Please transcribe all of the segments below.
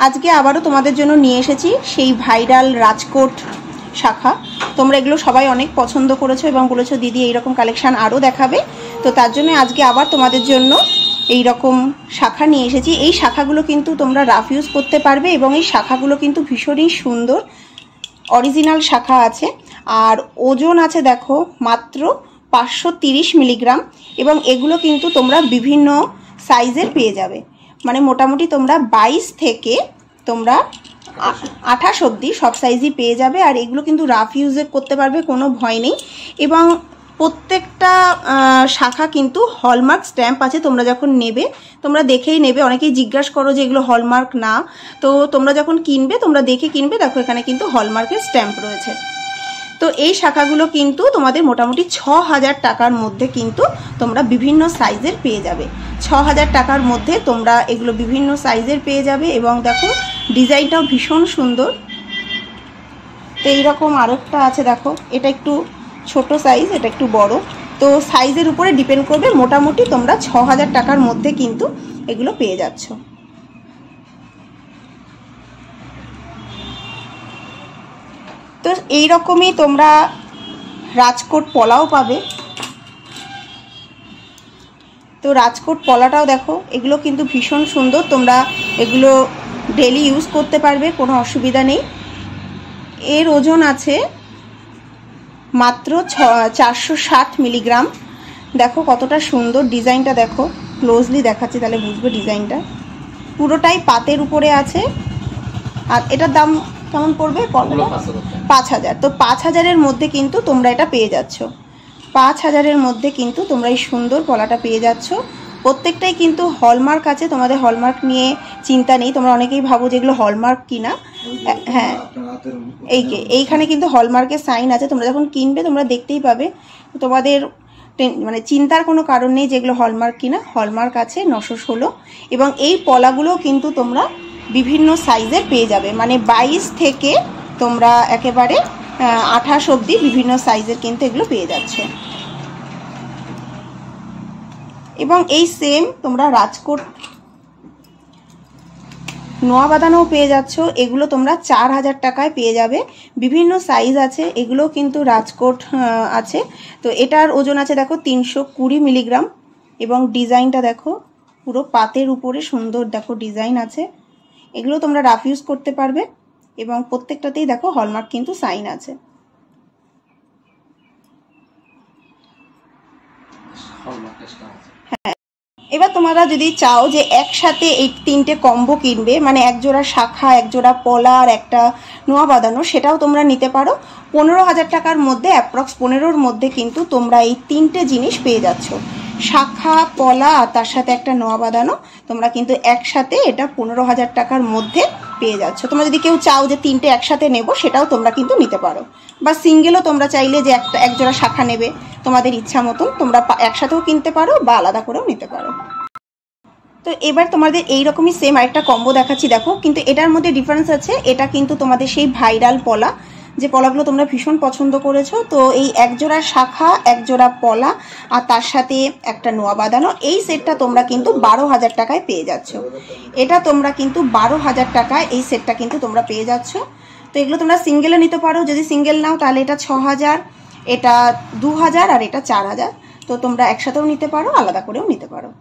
আজকে আবারও তোমাদের জন্য নিয়ে এসেছি সেই ভাইরাল রাজকোট শাখা। তোমরা এগুলো সবাই অনেক পছন্দ করেছো এবং বলেছো দিদি এইরকম কালেকশান আরও দেখাবে। তো তার জন্য আজকে আবার তোমাদের জন্য এই রকম শাখা নিয়ে এসেছি। এই শাখাগুলো কিন্তু তোমরা রাফ ইউজ করতে পারবে এবং এই শাখাগুলো কিন্তু ভীষণই সুন্দর অরিজিনাল শাখা আছে। আর ওজন আছে দেখো মাত্র 530 মিলিগ্রাম এবং এগুলো কিন্তু তোমরা বিভিন্ন সাইজের পেয়ে যাবে। মানে মোটামুটি তোমরা 22 থেকে তোমরা 28 অবধি সব সাইজই পেয়ে যাবে। আর এগুলো কিন্তু রাফ ইউজে করতে পারবে, কোনো ভয় নেই। এবং প্রত্যেকটা শাখা কিন্তু হলমার্ক স্ট্যাম্প আছে। তোমরা যখন নেবে তোমরা দেখেই নেবে। অনেকেই জিজ্ঞাসা করো যে এগুলো হলমার্ক না, তো তোমরা যখন কিনবে তোমরা দেখে কিনবে। দেখো এখানে কিন্তু হলমার্কের স্ট্যাম্প রয়েছে। তো এই শাখাগুলো কিন্তু তোমাদের মোটামুটি 6000 টাকার মধ্যে কিন্তু তোমরা বিভিন্ন সাইজের পেয়ে যাবে। 6000 টাকার মধ্যে তোমরা এগুলো বিভিন্ন সাইজের পেয়ে যাবে। এবং দেখো ডিজাইনটাও ভীষণ সুন্দর। তো এইরকম আরেকটা আছে দেখো, এটা একটু ছোট সাইজ, এটা একটু বড়। তো সাইজের উপরে ডিপেন্ড করবে। মোটামুটি তোমরা 6000 টাকার মধ্যে কিন্তু এগুলো পেয়ে যাচ্ছ। তো এইরকমই তোমরা রাজকোট পলাও পাবে। তো রাজকোট পলাটাও দেখো, এগুলো কিন্তু ভীষণ সুন্দর। তোমরা এগুলো ডেলি ইউজ করতে পারবে, কোনো অসুবিধা নেই। এর ওজন আছে মাত্র 460 মিলিগ্রাম। দেখো কতটা সুন্দর ডিজাইনটা, দেখো ক্লোজলি দেখাচ্ছি তাহলে বুঝবে ডিজাইনটা। পুরোটাই পাতের উপরে আছে। আর এটার দাম কেমন পড়বে? 5000। তো 5000-এর মধ্যে কিন্তু তোমরা এটা পেয়ে যাচ্ছ। 5000-এর মধ্যে কিন্তু তোমরা এই সুন্দর পলাটা পেয়ে যাচ্ছ। প্রত্যেকটাই কিন্তু হলমার্ক আছে, তোমাদের হলমার্ক নিয়ে চিন্তা নেই। তোমরা অনেকেই ভাবো যে এগুলো হলমার্ক কিনা। হ্যাঁ, এইখানে কিন্তু হলমার্কের সাইন আছে। তোমরা যখন কিনবে তোমরা দেখতেই পাবে। তোমাদের মানে চিন্তার কোনো কারণ নেই যে এগুলো হলমার্ক কিনা। হলমার্ক আছে 916। এবং এই পলাগুলো কিন্তু তোমরা বিভিন্ন সাইজের পেয়ে যাবে। মানে 22 থেকে তোমরা একেবারে 28 অবধি বিভিন্ন সাইজের কিন্তু এগুলো পেয়ে যাচ্ছ। এবং এই সেম তোমরা রাজকোট নোয়া বাঁধানোও পেয়ে যাচ্ছ। এগুলো তোমরা 4000 টাকায় পেয়ে যাবে। বিভিন্ন সাইজ আছে, এগুলো কিন্তু রাজকোট আছে। তো এটার ওজন আছে দেখো 320 মিলিগ্রাম। এবং ডিজাইনটা দেখো পুরো পাতের উপরে সুন্দর দেখো ডিজাইন আছে। এগুলো তোমরা রাফ ইউজ করতে পারবে এবং প্রত্যেকটাতেই দেখো হলমার্ক কিন্তু সাইন আছে। হ্যাঁ, এবার তোমরা যদি চাও যে একসাথে এই 3টে কম্বো কিনবে, মানে এক জোড়া শাখা, এক জোড়া পলা আর একটা নোয়া বাঁধানো, সেটাও তোমরা নিতে পারো। 15000 টাকার মধ্যে, অ্যাপ্রক্স 15-র মধ্যে কিন্তু তোমরা এই 3টে জিনিস পেয়ে যাচ্ছ। শাখা, পলা আর তার সাথে একটা নোয়া বাঁধানো তোমরা কিন্তু একসাথে এটা 15000 টাকার মধ্যে পেয়ে যাচ্ছ। তোমরা যদি কেউ চাও যে 3টে একসাথে নেব, সেটাও তোমরা কিন্তু নিতে পারো। বা সিঙ্গেলও তোমরা চাইলে যে এক জোড়া শাখা নেবে, তোমাদের ইচ্ছা মতন তোমরা একসাথেও কিনতে পারো বা আলাদা করেও নিতে পারো। তো এবার তোমাদের এইরকমই সেম আরেকটা কম্বো দেখাচ্ছি দেখো, কিন্তু এটার মধ্যে ডিফারেন্স আছে। এটা কিন্তু তোমাদের সেই ভাইরাল পলা, যে পলাগুলো তোমরা ভীষণ পছন্দ করেছো। তো এই এক জোড়া শাখা, এক জোড়া পলা আর তার সাথে একটা নোয়া বাঁধানো, এই সেটটা তোমরা কিন্তু 12000 টাকায় পেয়ে যাচ্ছ। এটা তোমরা কিন্তু 12000 টাকায় এই সেটটা কিন্তু তোমরা পেয়ে যাচ্ছ। তো এগুলো তোমরা সিঙ্গেলও নিতে পারো। যদি সিঙ্গেল নাও তাহলে এটা 6000, এটা 2000 আর এটা 4000। তো তোমরা একসাথেও নিতে পারো, আলাদা করেও নিতে পারো।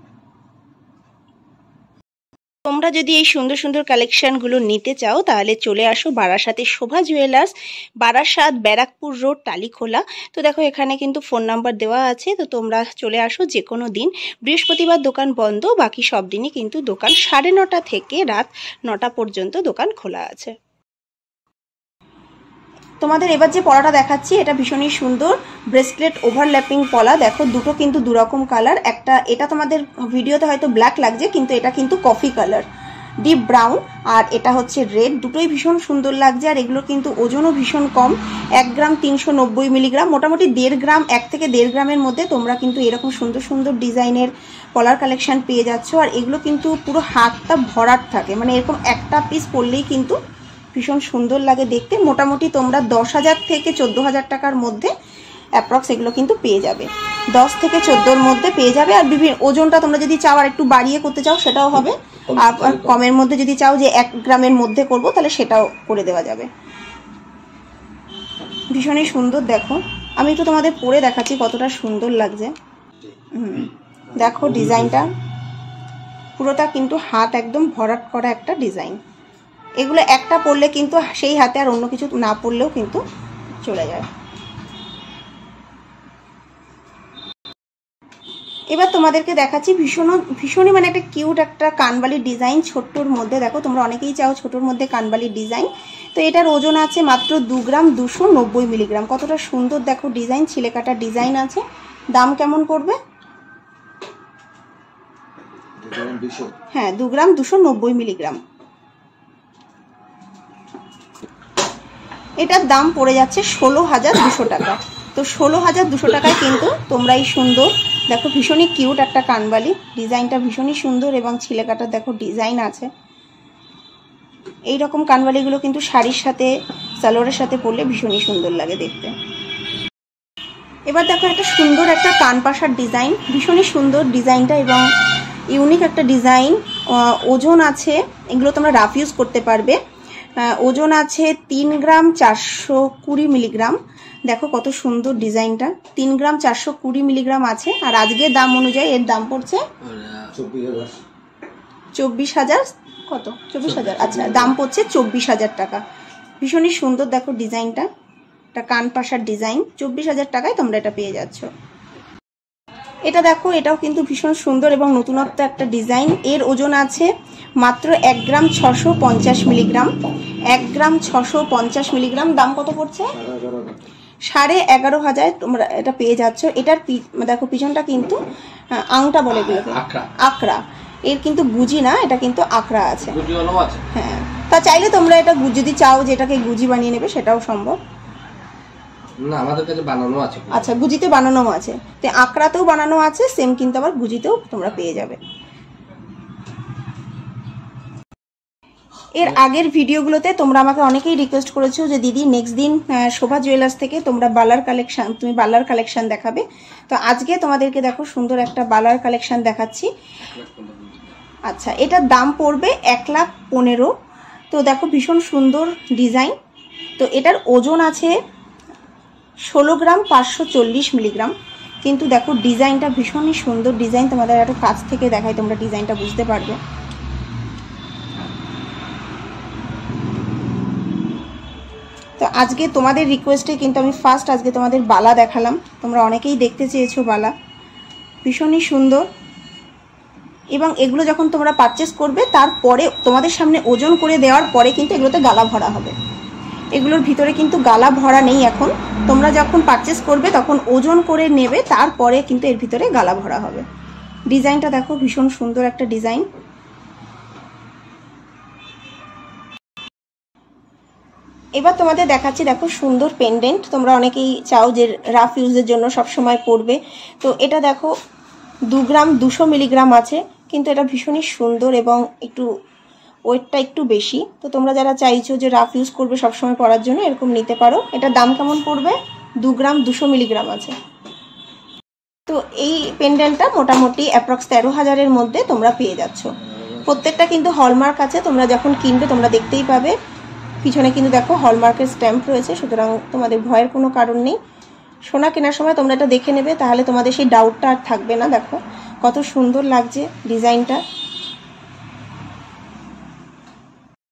তোমরা যদি এই সুন্দর সুন্দর কালেকশনগুলো নিতে চাও তাহলে চলে আসো বারাসাতে শোভা জুয়েলার্স, বারাসাত, ব্যারাকপুর রোড, টালিখোলা। তো দেখো এখানে কিন্তু ফোন নাম্বার দেওয়া আছে। তো তোমরা চলে আসো যে কোনো দিন। বৃহস্পতিবার দোকান বন্ধ, বাকি সব দিনই কিন্তু দোকান 9:30 থেকে রাত 9টা পর্যন্ত দোকান খোলা আছে। তোমাদের এবার যে পলাটা দেখাচ্ছি এটা ভীষণই সুন্দর ব্রেসলেট ওভারল্যাপিং পলা। দেখো দুটো কিন্তু দুরকম কালার। একটা এটা তোমাদের ভিডিওতে হয়তো ব্ল্যাক লাগছে, কিন্তু এটা কিন্তু কফি কালার, ডিপ ব্রাউন। আর এটা হচ্ছে রেড। দুটোই ভীষণ সুন্দর লাগছে। আর এগুলো কিন্তু ওজনও ভীষণ কম, 1 গ্রাম 390 মিলিগ্রাম। মোটামুটি 1.5 গ্রাম, 1 থেকে 1.5 গ্রামের মধ্যে তোমরা কিন্তু এরকম সুন্দর সুন্দর ডিজাইনের পলার কালেকশন পেয়ে যাচ্ছ। আর এগুলো কিন্তু পুরো হাতটা ভরাট থাকে, মানে এরকম একটা পিস পরলেই কিন্তু ভীষণ সুন্দর লাগে দেখতে। মোটামুটি তোমরা 10,000 থেকে 14,000 টাকার মধ্যে অ্যাপ্রক্স এগুলো কিন্তু পেয়ে যাবে। 10 থেকে 14-র মধ্যে পেয়ে যাবে। আর বিভিন্ন ওজনটা তোমরা যদি চাও আর একটু বাড়িয়ে করতে চাও সেটাও হবে। আর কমের মধ্যে যদি চাও যে 1 গ্রামের মধ্যে করব তাহলে সেটাও করে দেওয়া যাবে। ভীষণই সুন্দর, দেখো আমি একটু তোমাদের পরে দেখাচ্ছি কতটা সুন্দর লাগছে। দেখো ডিজাইনটা পুরোটা কিন্তু হাত একদম ভরাট করা একটা ডিজাইন। এগুলো একটা পরলে কিন্তু সেই হাতে আর অন্য কিছু না পরলেও কিন্তু চলে যায়। এবার তোমাদেরকে দেখাচ্ছি ভীষণই মানে একটা কিউট একটা কানবালির ডিজাইন ছোট্টর মধ্যে। দেখো তোমরা অনেকেই চাও ছোটর মধ্যে কানবালির ডিজাইন। তো এটার ওজন আছে মাত্র 2 গ্রাম 290 মিলিগ্রাম। কতটা সুন্দর দেখো ডিজাইন, ছিলে কাটা ডিজাইন আছে। দাম কেমন পড়বে? হ্যাঁ 2 গ্রাম 290 মিলিগ্রাম। এটার দাম পড়ে যাচ্ছে 16,200 টাকা। তো 16,200 টাকায় কিন্তু তোমরা এই সুন্দর দেখো ভীষণই কিউট একটা কানবালি, ডিজাইনটা ভীষণই সুন্দর এবং ছিলে কাটার দেখো ডিজাইন আছে। এই রকম কানবালিগুলো কিন্তু শাড়ির সাথে সালোয়ারের সাথে পরলে ভীষণই সুন্দর লাগে দেখতে। এবার দেখো একটা সুন্দর একটা কানপাশার ডিজাইন, ভীষণই সুন্দর ডিজাইনটা এবং ইউনিক একটা ডিজাইন। ওজন আছে, এগুলো তোমরা রাফ ইউজ করতে পারবে। ওজন আছে 3 গ্রাম 420 মিলিগ্রাম। দেখো কত সুন্দর ডিজাইনটা, 3 গ্রাম 420 মিলিগ্রাম আছে। আর আজকের দাম অনুযায়ী এর দাম পড়ছে 24,000 কত 24,000, আচ্ছা দাম পড়ছে 24,000 টাকা। ভীষণই সুন্দর দেখো ডিজাইনটা, একটা কানপাশার ডিজাইন। 24,000 টাকায় তোমরা এটা পেয়ে যাচ্ছ। এটা দেখো এটাও কিন্তু ভীষণ সুন্দর এবং নতুনত্ব একটা ডিজাইন। এর ওজন আছে মাত্র 1 গ্রাম 650 মিলিগ্রাম। 1 গ্রাম 650 মিলিগ্রাম। দাম কত পড়ছে? 11,500 তোমরা এটা পেয়ে যাচ্ছ। এটার দেখো পিছনটা কিন্তু আংটা বলে এগুলোকে, আকড়া। এর কিন্তু গুজি না, এটা কিন্তু আকড়া আছে। হ্যাঁ, তা চাইলে তোমরা এটা যদি চাও যে এটাকে গুজি বানিয়ে নেবে সেটাও সম্ভব। না আমাদের কাছে বানানো আছে। আচ্ছা গুজিতে বানানো আছে, তো আকড়াতেও বানানো আছে সেম, কিন্তু আবার গুজিতেও তোমরা পেয়ে যাবে। এর আগের ভিডিওগুলোতে তোমরা আমাকে অনেকেই রিকোয়েস্ট করেছো যে দিদি নেক্সট দিন শোভা জুয়েলার্স থেকে তোমরা বালার কালেকশন দেখাবে। তো আজকে তোমাদেরকে দেখো সুন্দর একটা বালার কালেকশন দেখাচ্ছি। আচ্ছা এটার দাম পড়বে 1,15,000। তো দেখো ভীষণ সুন্দর ডিজাইন। তো এটার ওজন আছে 16 গ্রাম 540 মিলিগ্রাম। কিন্তু দেখো ডিজাইনটা ভীষণই সুন্দর ডিজাইন, তোমাদের একটু কাছ থেকে দেখাই তোমরা ডিজাইনটা বুঝতে পারবে। তো আজকে তোমাদের রিকোয়েস্টে কিন্তু আমি ফার্স্ট আজকে তোমাদের বালা দেখালাম। তোমরা অনেকেই দেখতে চেয়েছো বালা, ভীষণই সুন্দর। এবং এগুলো যখন তোমরা পারচেস করবে তারপরে তোমাদের সামনে ওজন করে দেওয়ার পরে কিন্তু এগুলোতে গালা ভরা হবে। এগুলোর ভিতরে কিন্তু গালা ভরা নেই এখন। তোমরা যখন পারচেস করবে তখন ওজন করে নেবে, তারপরে কিন্তু এর ভিতরে গালা ভরা হবে। ডিজাইনটা দেখো ভীষণ সুন্দর একটা ডিজাইন। এবার তোমাদের দেখাচ্ছি দেখো সুন্দর পেন্ডেন্ট। তোমরা অনেকেই চাও যে রাফ ইউজের জন্য সবসময় পরবে। তো এটা দেখো 2 গ্রাম 200 মিলিগ্রাম আছে, কিন্তু এটা ভীষণই সুন্দর এবং একটু ওয়েটটা একটু বেশি। তো তোমরা যারা চাইছো যে রাফ ইউজ করবে সবসময় পরার জন্য এরকম নিতে পারো। এটার দাম কেমন পড়বে? 2 গ্রাম 200 মিলিগ্রাম আছে। তো এই পেন্ডেন্টটা মোটামুটি অ্যাপ্রক্স 13,000-এর মধ্যে তোমরা পেয়ে যাচ্ছ। প্রত্যেকটা কিন্তু হলমার্ক আছে, তোমরা যখন কিনবে তোমরা দেখতেই পাবে পিছনে কিন্তু দেখো হলমার্কের স্ট্যাম্প রয়েছে, সুতরাং তোমাদের ভয়ের কোনো কারণ নেই। সোনা কেনার সময় তোমরা এটা দেখে নেবে, তাহলে তোমাদের সেই ডাউটটা আর থাকবে না। দেখো কত সুন্দর লাগছে ডিজাইনটা।